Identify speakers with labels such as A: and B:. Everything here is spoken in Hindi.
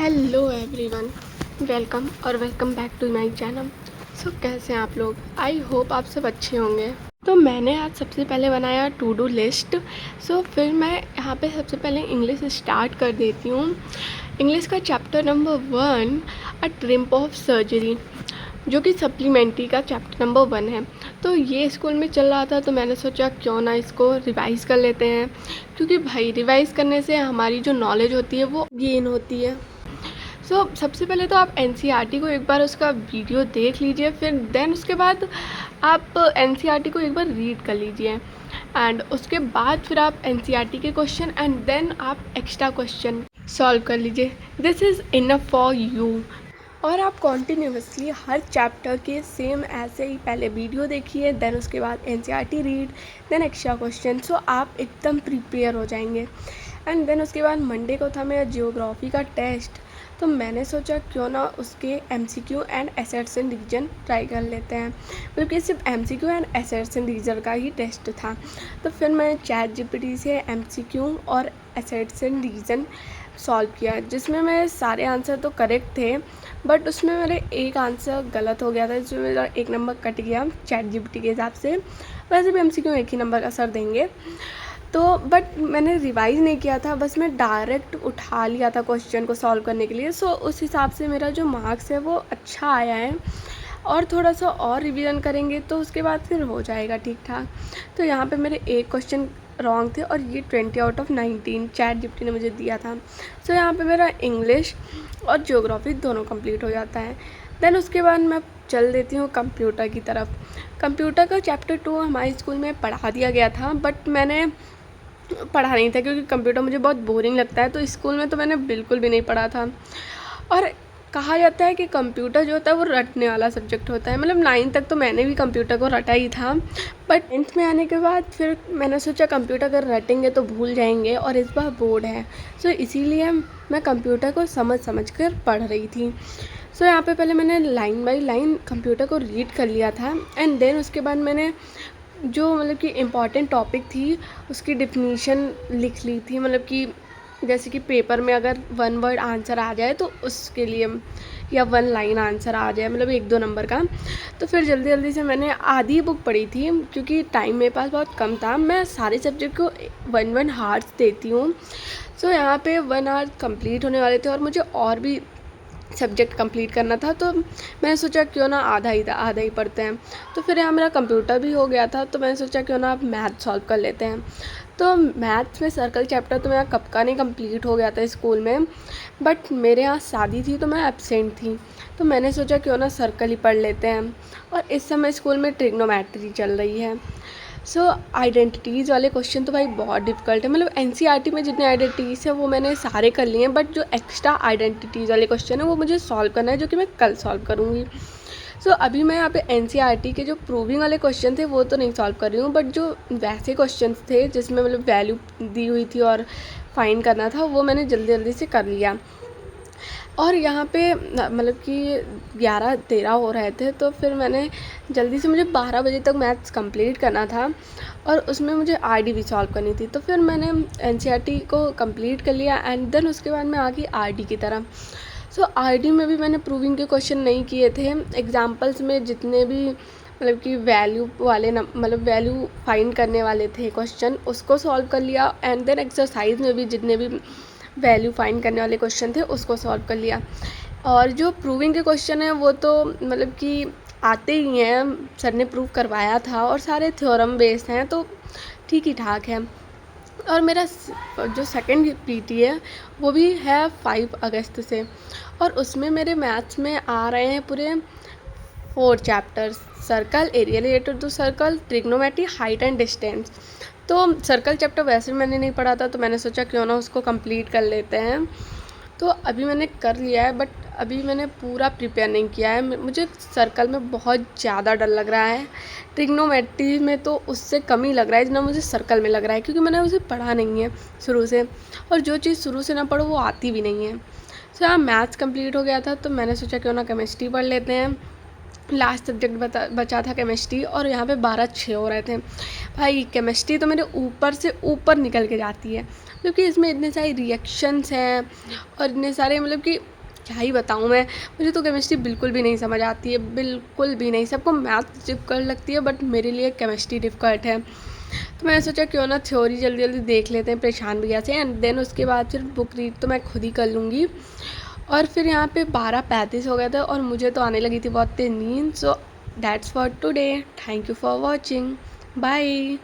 A: Hello everyone, welcome back to my channel. कैसे हैं आप लोग? आई होप आप सब अच्छे होंगे। तो मैंने आज सबसे पहले बनाया टू डू लिस्ट। फिर मैं यहाँ पे सबसे पहले इंग्लिश स्टार्ट कर देती हूँ। इंग्लिश का chapter number 1 a triumph of surgery, जो कि सप्लीमेंट्री का चैप्टर नंबर 1 है। तो ये स्कूल में चल रहा था, तो मैंने सोचा क्यों ना इसको रिवाइज़ कर लेते हैं, क्योंकि भाई रिवाइज़ करने से हमारी जो नॉलेज होती है वो गेन होती है। सबसे पहले तो आप एन को एक बार उसका वीडियो देख लीजिए, फिर देन उसके बाद आप एन को एक बार रीड कर लीजिए, एंड उसके बाद फिर आप एन के क्वेश्चन एंड देन आप एक्स्ट्रा क्वेश्चन सॉल्व कर लीजिए। This is enough for you. और आप कॉन्टीन्यूसली हर चैप्टर के सेम ऐसे ही पहले वीडियो देखिए, देन उसके बाद एन रीड, देन एक्स्ट्रा क्वेश्चन। आप एकदम प्रिपेयर हो जाएंगे। एंड देन उसके बाद मंडे को था मेरा जियोग्राफी का टेस्ट, तो मैंने सोचा क्यों ना उसके MCQ and assets and division try कर लेते हैं, बल्कि सिर्फ MCQ and assets and division का ही टेस्ट था। तो फिर मैं ChatGPT से MCQ और एसेट्स एंड डिवीज़न सॉल्व किया, जिसमें मेरे सारे आंसर तो करेक्ट थे, बट उसमें मेरे एक आंसर गलत हो गया था, जिसमें मेरा 1 नंबर कट गया ChatGPT के हिसाब से। वैसे भी MCQ 1 ही नंबर का सर देंगे, तो बट मैंने रिवाइज़ नहीं किया था, बस मैं डायरेक्ट उठा लिया था क्वेश्चन को सॉल्व करने के लिए। उस हिसाब से मेरा जो मार्क्स है वो अच्छा आया है, और थोड़ा सा और रिवीजन करेंगे तो उसके बाद फिर हो जाएगा ठीक ठाक। तो यहाँ पे मेरे एक क्वेश्चन रॉन्ग थे, और ये 20 आउट ऑफ 19 ChatGPT ने मुझे दिया था। यहाँ पे मेरा इंग्लिश और ज्योग्राफी दोनों कंप्लीट हो जाता है। देन उसके बाद मैं चल देती हूँ कंप्यूटर की तरफ। कंप्यूटर का चैप्टर 2 हमारे स्कूल में पढ़ा दिया गया था, बट मैंने पढ़ा नहीं था, क्योंकि कंप्यूटर मुझे बहुत बोरिंग लगता है, तो स्कूल में तो मैंने बिल्कुल भी नहीं पढ़ा था। और कहा जाता है कि कंप्यूटर जो होता है वो रटने वाला सब्जेक्ट होता है। मतलब 9 तक तो मैंने भी कंप्यूटर को रटा ही था, बट 10th में आने के बाद फिर मैंने सोचा कंप्यूटर अगर रटेंगे तो भूल जाएंगे, और इस बार बोर्ड है, इसीलिए मैं कंप्यूटर को समझ कर पढ़ रही थी। यहाँ पे पहले मैंने लाइन बाय लाइन कंप्यूटर को रीड कर लिया था, एंड देन उसके बाद मैंने जो मतलब कि इम्पॉर्टेंट टॉपिक थी उसकी डिफिनीशन लिख ली थी। मतलब कि जैसे कि पेपर में अगर 1 वर्ड आंसर आ जाए तो उसके लिए, या 1 लाइन आंसर आ जाए, मतलब 1-2 नंबर का। तो फिर जल्दी से मैंने आधी बुक पढ़ी थी, क्योंकि टाइम मेरे पास बहुत कम था। मैं सारे सब्जेक्ट को 1-1 हार्स देती हूँ। यहाँ पे 1 आवर कंप्लीट होने वाले थे, और मुझे और भी सब्जेक्ट कंप्लीट करना था, तो मैंने सोचा क्यों ना आधा ही पढ़ते हैं। तो फिर यहाँ मेरा कंप्यूटर भी हो गया था, तो मैंने सोचा क्यों ना आप मैथ सॉल्व कर लेते हैं। तो मैथ्स में सर्कल चैप्टर तो मेरा कब का नहीं कंप्लीट हो गया था स्कूल में, बट मेरे यहाँ शादी थी तो मैं एब्सेंट थी, तो मैंने सोचा क्यों ना सर्कल ही पढ़ लेते हैं। और इस समय स्कूल में ट्रिग्नोमेट्री चल रही है। आइडेंटिटीज़ वाले क्वेश्चन तो भाई बहुत डिफ़िकल्ट है। मतलब NCERT में जितने आइडेंटिटीज़ हैं वो मैंने सारे कर लिए हैं, बट जो एक्स्ट्रा आइडेंटिटीज़ वाले क्वेश्चन है वो मुझे सॉल्व करना है, जो कि मैं कल सॉल्व करूँगी। अभी मैं यहाँ पे NCERT के जो प्रूविंग वाले क्वेश्चन थे वो तो नहीं सॉल्व कर रही हूँ, बट जो वैसे क्वेश्चन थे जिसमें मतलब वैल्यू दी हुई थी और फाइंड करना था, वो मैंने जल्दी से कर लिया। और यहाँ पे मतलब कि 11-13 हो रहे थे, तो फिर मैंने जल्दी से, मुझे 12 बजे तक मैथ्स कंप्लीट करना था, और उसमें मुझे RD भी सॉल्व करनी थी। तो फिर मैंने NCERT को कंप्लीट कर लिया, एंड देन उसके बाद मैं आ गई RD की तरफ। RD में भी मैंने प्रूविंग के क्वेश्चन नहीं किए थे। एग्जाम्पल्स में जितने भी मतलब कि वैल्यू वाले मतलब वैल्यू फाइंड करने वाले थे क्वेश्चन, उसको सॉल्व कर लिया, एंड देन एक्सरसाइज में भी जितने भी वैल्यू फाइंड करने वाले क्वेश्चन थे उसको सॉल्व कर लिया। और जो प्रूविंग के क्वेश्चन हैं वो तो मतलब कि आते ही हैं, सर ने प्रूव करवाया था, और सारे थ्योरम बेस्ड हैं, तो ठीक ही ठाक है। और मेरा जो सेकंड PT है वो भी है 5 अगस्त से, और उसमें मेरे मैथ्स में आ रहे हैं पूरे 4 chapters: circle, area related to circle, trigonometry, height and distance. तो सर्कल चैप्टर वैसे मैंने नहीं पढ़ा था, तो मैंने सोचा क्यों ना उसको कंप्लीट कर लेते हैं। तो अभी मैंने कर लिया है, बट अभी मैंने पूरा प्रिपेयर नहीं किया है। मुझे सर्कल में बहुत ज़्यादा डर लग रहा है, ट्रिग्नोमेट्री में तो उससे कम ही लग रहा है जितना मुझे सर्कल में लग रहा है, क्योंकि मैंने उसे पढ़ा नहीं है शुरू से, और जो चीज़ शुरू से ना पढ़ो वो आती भी नहीं है। यहाँ मैथ्स कंप्लीट हो गया था, तो मैंने सोचा क्यों ना केमिस्ट्री पढ़ लेते हैं। लास्ट सब्जेक्ट बचा था केमिस्ट्री, और यहाँ पे 12-6 हो रहे थे। भाई केमिस्ट्री तो मेरे ऊपर से ऊपर निकल के जाती है, क्योंकि इसमें इतने सारे रिएक्शंस हैं और इतने सारे, मतलब कि क्या ही बताऊँ मैं। मुझे तो केमिस्ट्री बिल्कुल भी नहीं समझ आती है, बिल्कुल भी नहीं। सबको मैथ डिफ़िकल्ट लगती है, बट मेरे लिए केमिस्ट्री डिफ़िकल्ट है। तो मैंने सोचा क्यों ना थ्योरी जल्दी जल्दी देख लेते हैं प्रशांत भैया से, एंड देन उसके बाद फिर बुक रीड तो मैं खुद ही कर लूँगी। और फिर यहाँ पे 12:35 हो गए थे और मुझे तो आने लगी थी बहुत तेज़ नींद। So that's for today, thank you for watching, bye.